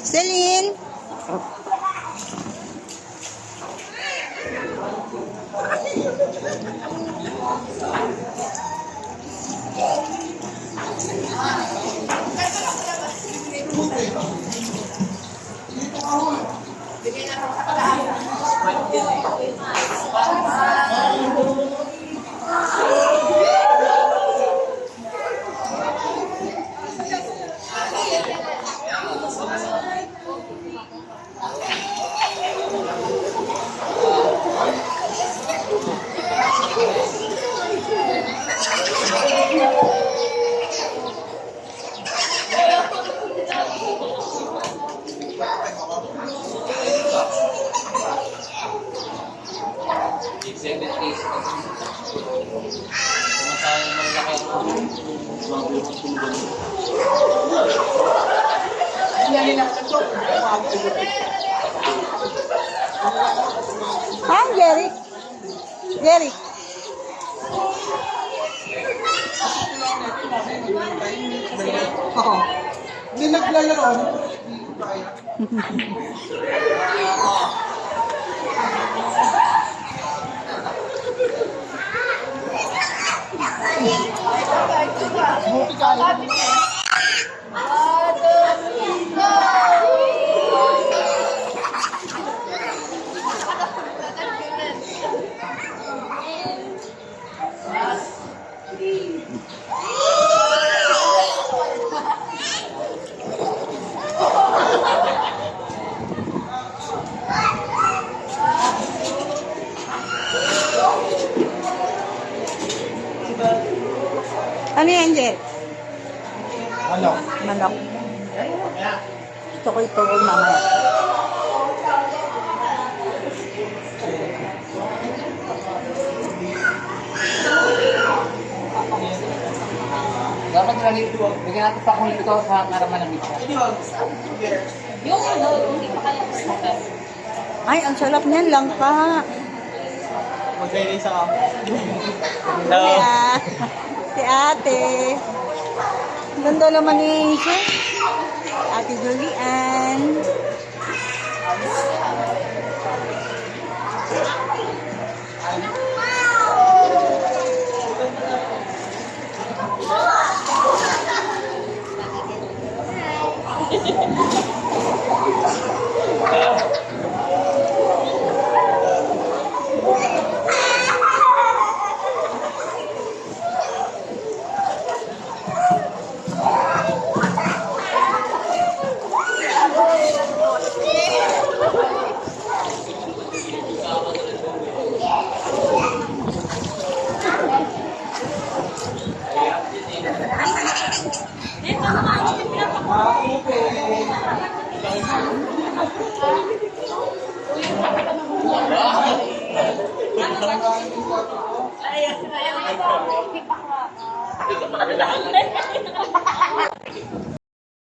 Celine! Exhibit case. Sumatayang malaki ako. Ah, Jerry? Jerry? Oo. Hindi naglalaro. Ano yan, Jer? Ano? Manok. Gusto ko ito mamaya. Dapat lagi ito. Bigyan natin pa kung ito sa karaman ng pizza. Yung ano, hindi pa kaya gusto. Ay, ang sarap niyan lang pa. Mag-gaya sa kamo. Kaya, si ate. Ganda naman ni Ate Julian.